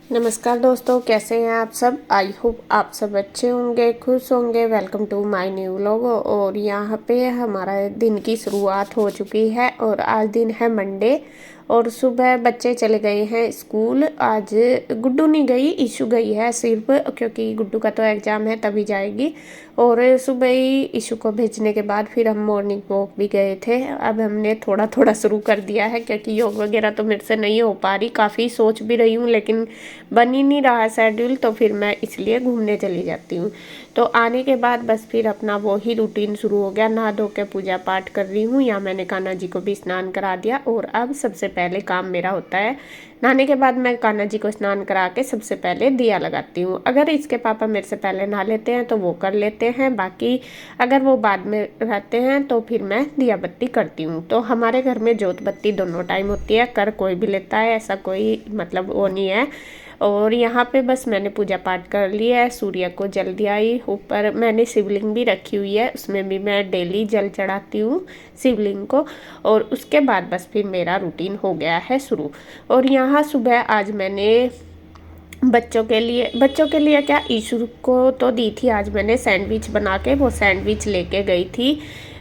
नमस्कार दोस्तों, कैसे हैं आप सब। आई होप आप सब अच्छे होंगे, खुश होंगे। Welcome to my new vlog. और यहाँ पे हमारा दिन की शुरुआत हो चुकी है और आज दिन है मंडे और सुबह बच्चे चले गए हैं स्कूल। आज गुड्डू नहीं गई, ईशू गई है सिर्फ, क्योंकि गुड्डू का तो एग्ज़ाम है तभी जाएगी। और सुबह ही ईशू को भेजने के बाद फिर हम मॉर्निंग वॉक भी गए थे। अब हमने थोड़ा थोड़ा शुरू कर दिया है क्योंकि योग वगैरह तो मेरे से नहीं हो पा रही। काफ़ी सोच भी रही हूँ लेकिन बन ही नहीं रहा शेड्यूल, तो फिर मैं इसलिए घूमने चली जाती हूँ। तो आने के बाद बस फिर अपना वो ही रूटीन शुरू हो गया। नहा धो के पूजा पाठ कर रही हूँ। यहाँ मैंने कान्हा जी को भी स्नान करा दिया और अब सबसे पहले काम मेरा होता है, नहाने के बाद मैं कान्हा जी को स्नान करा के सबसे पहले दिया लगाती हूँ। अगर इसके पापा मेरे से पहले नहा लेते हैं तो वो कर लेते हैं, बाकी अगर वो बाद में रहते हैं तो फिर मैं दिया बत्ती करती हूँ। तो हमारे घर में जोत बत्ती दोनों टाइम होती है, कर कोई भी लेता है, ऐसा कोई मतलब वो नहीं है। और यहाँ पे बस मैंने पूजा पाठ कर लिया है, सूर्य को जल दिया ही। ऊपर मैंने शिवलिंग भी रखी हुई है, उसमें भी मैं डेली जल चढ़ाती हूँ शिवलिंग को। और उसके बाद बस फिर मेरा रूटीन हो गया है शुरू। और यहाँ सुबह आज मैंने बच्चों के लिए क्या, ईशु को तो दी थी आज मैंने सैंडविच बना के, वो सैंडविच लेके गई थी।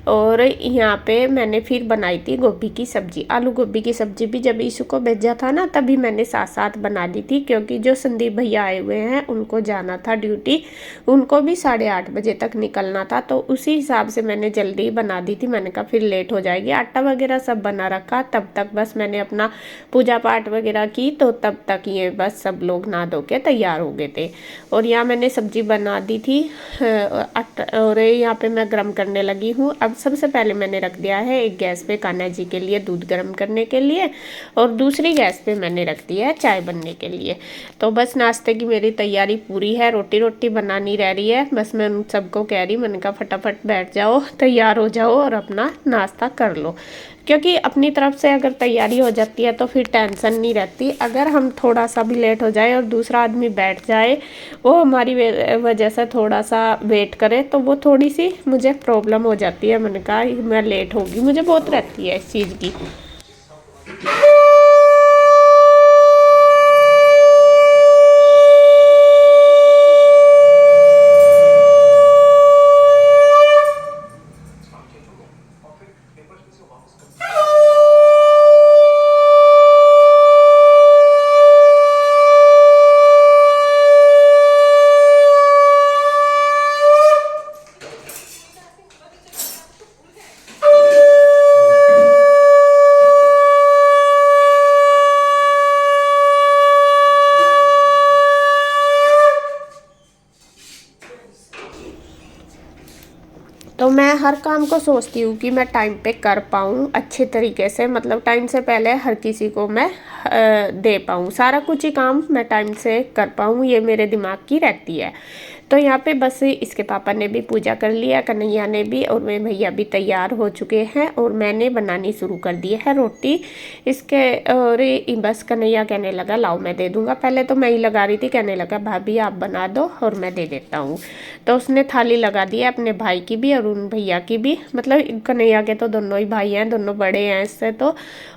और यहाँ पे मैंने फिर बनाई थी गोभी की सब्जी, आलू गोभी की सब्जी भी जब ईशु को भेजा था ना तभी मैंने साथ साथ बना दी थी, क्योंकि जो संदीप भैया आए हुए हैं उनको जाना था ड्यूटी, उनको भी 8:30 बजे तक निकलना था। तो उसी हिसाब से मैंने जल्दी बना दी थी। मैंने कहा फिर लेट हो जाएगी, आटा वगैरह सब बना रखा। तब तक बस मैंने अपना पूजा पाठ वगैरह की, तो तब तक ये बस सब लोग नहा धो के तैयार हो गए थे। और यहाँ मैंने सब्जी बना दी थी और यहाँ पे मैं गर्म करने लगी हूँ। अब सबसे पहले मैंने रख दिया है एक गैस पे कान्हा जी के लिए दूध गर्म करने के लिए, और दूसरी गैस पे मैंने रख दिया है चाय बनने के लिए। तो बस नाश्ते की मेरी तैयारी पूरी है, रोटी बनानी रह रही है। बस मैं उन सबको कह रही, मैंने कहा फटाफट बैठ जाओ, तैयार हो जाओ और अपना नाश्ता कर लो, क्योंकि अपनी तरफ से अगर तैयारी हो जाती है तो फिर टेंशन नहीं रहती। अगर हम थोड़ा सा भी लेट हो जाए और दूसरा आदमी बैठ जाए, वो हमारी वजह से थोड़ा सा वेट करे, तो वो थोड़ी सी मुझे प्रॉब्लम हो जाती है। मैंने कहा मैं लेट होगी, मुझे बहुत रहती है इस चीज़ की। तो मैं हर काम को सोचती हूँ कि मैं टाइम पे कर पाऊँ अच्छे तरीके से, मतलब टाइम से पहले हर किसी को मैं दे पाऊँ, सारा कुछ ही काम मैं टाइम से कर पाऊँ, ये मेरे दिमाग की रहती है। तो यहाँ पे बस इसके पापा ने भी पूजा कर लिया, कन्हैया ने भी, और मेरे भैया भी तैयार हो चुके हैं और मैंने बनानी शुरू कर दी है रोटी इसके। और बस कन्हैया कहने लगा लाओ मैं दे दूँगा, पहले तो मैं ही लगा रही थी, कहने लगा भाभी आप बना दो और मैं दे देता हूँ। तो उसने थाली लगा दी है अपने भाई की भी और उन भैया की भी, मतलब कन्हैया के तो दोनों ही भाई हैं, दोनों बड़े हैं इससे तो।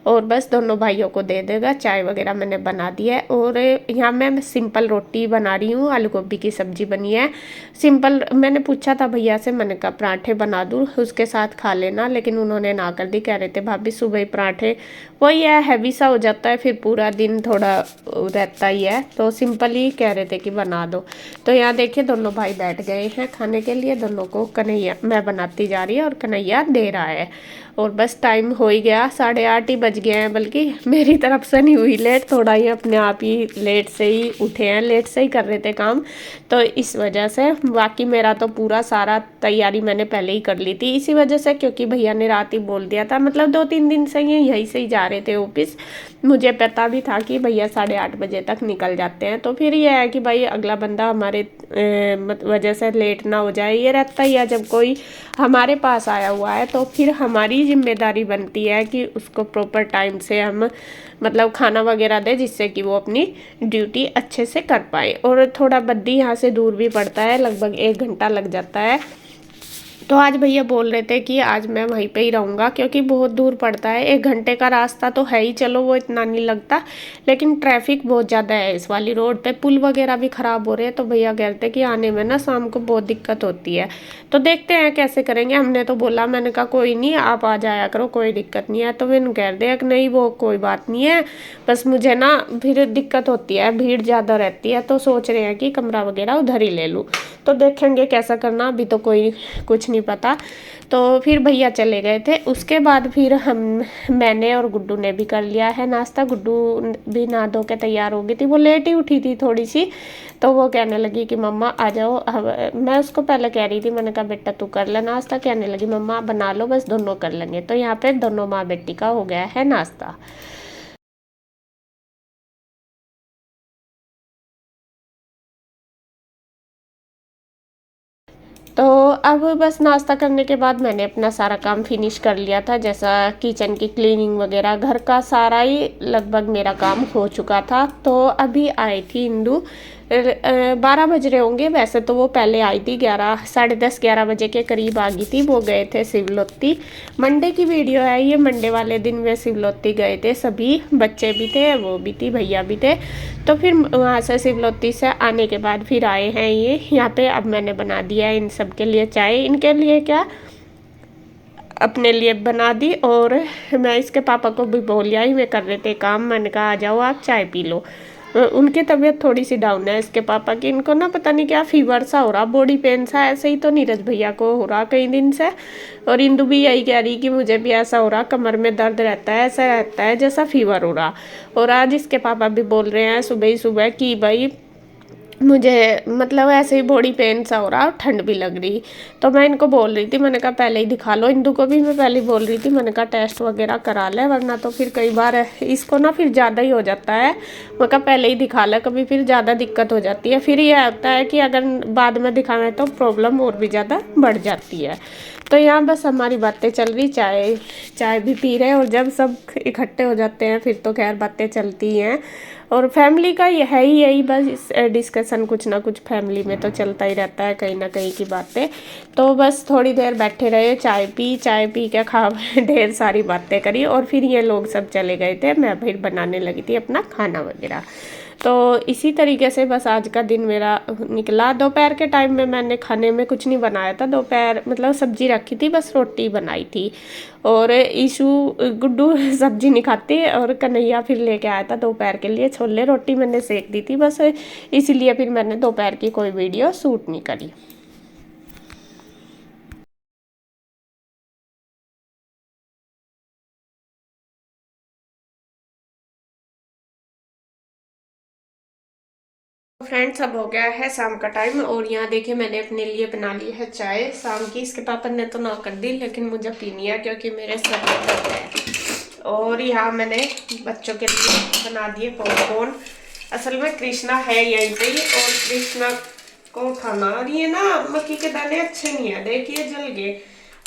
और बस दोनों भाइयों को दे देगा। चाय वगैरह मैंने बना दी है और यहाँ मैं सिंपल रोटी बना रही हूँ, आलू गोभी की सब्जी बनी है सिंपल। मैंने पूछा था भैया से, मैंने कहा पराठे बना दूँ उसके साथ खा लेना, लेकिन उन्होंने ना कर दी। कह रहे थे भाभी सुबह ही पराठे वही है, हैवी सा हो जाता है, फिर पूरा दिन थोड़ा रहता ही है, तो सिंपल ही कह रहे थे कि बना दो। तो यहाँ देखिए दोनों भाई बैठ गए हैं खाने के लिए, दोनों को कन्हैया मैं बनाती जा रही है और कन्हैया दे रहा है। और बस टाइम हो ही गया, 8:30 ही बज गए हैं, बल्कि मेरी तरफ से नहीं हुई लेट, थोड़ा ही अपने आप ही लेट से ही उठे हैं, लेट से ही कर रहे थे काम, तो इस वजह से। बाकी मेरा तो पूरा सारा तैयारी मैंने पहले ही कर ली थी इसी वजह से, क्योंकि भैया ने रात ही बोल दिया था, मतलब 2-3 दिन से ही यहीं से ही जा रहे थे ऑफिस। मुझे पता भी था कि भैया 8:30 बजे तक निकल जाते हैं, तो फिर ये है कि भाई अगला बंदा हमारे वजह से लेट ना हो जाए, ये रहता ही है। जब कोई हमारे पास आया हुआ है तो फिर हमारी जिम्मेदारी बनती है कि उसको प्रॉपर टाइम से हम मतलब खाना वगैरह दे, जिससे कि वो अपनी ड्यूटी अच्छे से कर पाए। और थोड़ा बद्दी यहाँ से दूर भी पड़ता है, लगभग 1 घंटा लग जाता है तो आज भैया बोल रहे थे कि आज मैं वहीं पे ही रहूँगा, क्योंकि बहुत दूर पड़ता है, 1 घंटे का रास्ता तो है ही, चलो वो इतना नहीं लगता, लेकिन ट्रैफिक बहुत ज़्यादा है इस वाली रोड पे, पुल वगैरह भी ख़राब हो रहे हैं। तो भैया कहते कि आने में ना शाम को बहुत दिक्कत होती है, तो देखते हैं कैसे करेंगे। हमने तो बोला, मैंने कहा कोई नहीं, आप आ जाया करो, कोई दिक्कत नहीं है। तो मैंने कह दिया कि नहीं वो कोई बात नहीं है, बस मुझे ना फिर दिक्कत होती है, भीड़ ज़्यादा रहती है, तो सोच रहे हैं कि कमरा वगैरह उधर ही ले लूँ। तो देखेंगे कैसा करना, अभी तो कोई कुछ नहीं पता। तो फिर भैया चले गए थे, उसके बाद फिर मैंने और गुड्डू ने भी कर लिया है नाश्ता। गुड्डू भी नहा धो के तैयार हो गई थी, वो लेट ही उठी थी थोड़ी सी, तो वो कहने लगी कि मम्मा आ जाओ। मैं उसको पहले कह रही थी, मैंने कहा बेटा तू कर ले नाश्ता, कहने लगी मम्मा बना लो, बस दोनों कर लेंगे। तो यहाँ पे दोनों माँ बेटी का हो गया है नाश्ता। तो अब बस नाश्ता करने के बाद मैंने अपना सारा काम फिनिश कर लिया था, जैसा किचन की क्लीनिंग वगैरह, घर का सारा ही लगभग मेरा काम हो चुका था। तो अभी आई थी इंदु, 12 बज रहे होंगे, वैसे तो वो पहले आई थी, 11 साढ़े 10 11 बजे के करीब आ गई थी। वो गए थे सिवलोती, मंडे की वीडियो है ये, मंडे वाले दिन वे सिवलोती गए थे, सभी बच्चे भी थे, वो भी थी, भैया भी थे। तो फिर वहाँ से सिवलोती से आने के बाद फिर आए हैं ये यहाँ पे। अब मैंने बना दिया है इन सब के लिए चाय, इनके लिए क्या अपने लिए बना दी, और मैं इसके पापा को भी बोल लिया ही, मैं कर रहे थे काम, मैंने कहा आ जाओ आप चाय पी लो। उनकी तबीयत थोड़ी सी डाउन है इसके पापा की, इनको ना पता नहीं क्या फीवर सा हो रहा, बॉडी पेन सा, ऐसे ही तो नीरज भैया को हो रहा कई दिन से। और इंदु भी यही कह रही कि मुझे भी ऐसा हो रहा, कमर में दर्द रहता है, ऐसा रहता है जैसा फीवर हो रहा। और आज इसके पापा भी बोल रहे हैं सुबह ही सुबह कि भाई मुझे मतलब ऐसे ही बॉडी पेन सा हो रहा और ठंड भी लग रही। तो मैं इनको बोल रही थी, मैंने कहा पहले ही दिखा लो, इंदु को भी मैं पहले ही बोल रही थी, मैंने कहा टेस्ट वगैरह करा ले, वरना तो फिर कई बार इसको ना फिर ज़्यादा ही हो जाता है। मैं कहा पहले ही दिखा ले, कभी फिर ज़्यादा दिक्कत हो जाती है, फिर ये आता है कि अगर बाद में दिखाना है तो प्रॉब्लम और भी ज़्यादा बढ़ जाती है। तो यहाँ बस हमारी बातें चल रही, चाय भी पी रहे हैं, और जब सब इकट्ठे हो जाते हैं फिर तो खैर बातें चलती हैं। और फैमिली का ये है ही यही बस डिस्कशन, कुछ ना कुछ फैमिली में तो चलता ही रहता है, कहीं ना कहीं की बातें। तो बस थोड़ी देर बैठे रहे, चाय पी के खा ढेर सारी बातें करी, और फिर ये लोग सब चले गए थे, मैं फिर बनाने लगी थी अपना खाना वगैरह। तो इसी तरीके से बस आज का दिन मेरा निकला। दोपहर के टाइम में मैंने खाने में कुछ नहीं बनाया था, दोपहर मतलब सब्जी रखी थी, बस रोटी बनाई थी। और ईशू गुड्डू सब्जी नहीं खाती, और कन्हैया फिर लेके आया था दोपहर के लिए छोले, रोटी मैंने सेक दी थी बस, इसीलिए फिर मैंने दोपहर की कोई वीडियो शूट नहीं करी। फ्रेंड्स अब हो गया है शाम का टाइम, और यहाँ देखिए मैंने अपने लिए बना ली है चाय शाम की। इसके पापा ने तो ना कर दी, लेकिन मुझे पीनी है क्योंकि मेरे सर में दर्द है। और यहाँ मैंने बच्चों के लिए बना दिए पॉपकॉर्न। असल में कृष्णा है यहीं पे ही, और कृष्णा को उठाना, और ये ना मक्की के दाने अच्छे नहीं है, देखिए जल गए,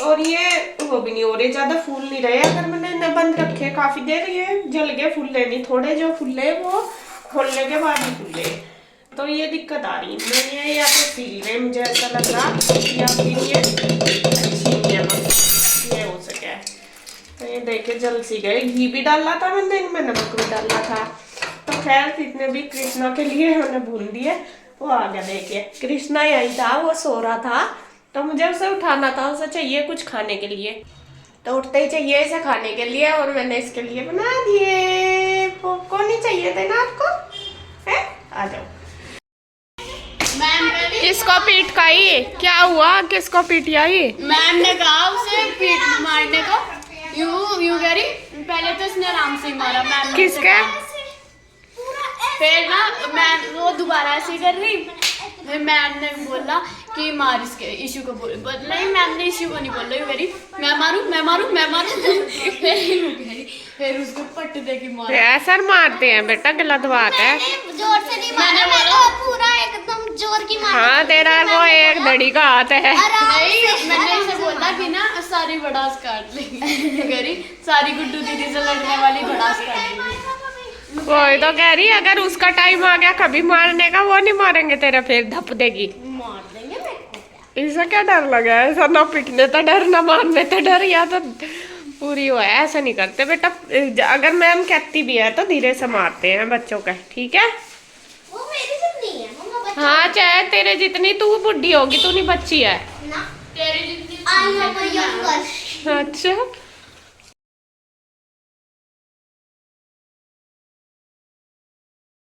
और ये वो भी नहीं हो रहे, ज्यादा फूल नहीं रहे। अगर मैंने इन्हें बंद रखे काफी देर, ये जल गए, फूले नहीं, थोड़े जो फूले वो खोलने के बाद ही फूले, तो ये दिक्कत आ रही है। मैं ये या तो सील रहे, मुझे ऐसा लग रहा, या फिर ये अच्छी नहीं है, ये हो सके। तो ये देखे जल सी गए, घी भी डाला था मैंने इनमें, नमक भी डाला था। तो खैर इतने भी कृष्णा के लिए मैंने भूल दिए, वो आ गया। देखिए कृष्णा यही था, वो सो रहा था, तो मुझे उसे उठाना था, उसे चाहिए कुछ खाने के लिए, तो उठते ही चाहिए इसे खाने के लिए, और मैंने इसके लिए बना दिए पॉपकॉर्न। ही चाहिए थे ना आपको, है? आ जाओ। किसको पीट खाई, क्या हुआ, किसको पीटिया ही? मैम ने कहा उसे पीट मारने को, यू कह रही, पहले तो इसने आराम से मारा मैम ने, किसके? फिर ना मैम वो दोबारा ऐसे कर रही, फिर मैम ने बोला कि मार इसके, इशू को बोल, नहीं मैम ने इशू को नहीं बोल रही, कह रही मैं मारूं फिर उसको पट दे के मारा। सर मारते हैं बेटा, गलत बात है, जोर से नहीं मारा, मैं तो पूरा एकदम जोर की मारा। हाँ तेरा वो एक धड़ी का हाथ है। नहीं मैंने इसे बोला कि ना सारी भड़ास काट लेंगे, सारी गुड्डू दीदी से लड़ने वाली भड़ास काट लेंगे। वही तो कह रही, अगर उसका टाइम आ गया कभी मारने का, वो नहीं मारेंगे तेरा, फिर धप देगी। मार देंगे इसका क्या डर लगा है? ऐसा ना पिटने तो डर, ना मारने तो डर, या तो पूरी हो है। ऐसा नहीं करते बेटा, अगर मैम कहती भी है तो धीरे से मारते हैं बच्चों का, ठीक है? वो मेरी जितनी है मम्मा, बच्चा हाँ चाहे तेरे जितनी, तू बुढ़ी होगी, तू नहीं बच्ची है। ना तेरी जितनी I am a young girl. अच्छा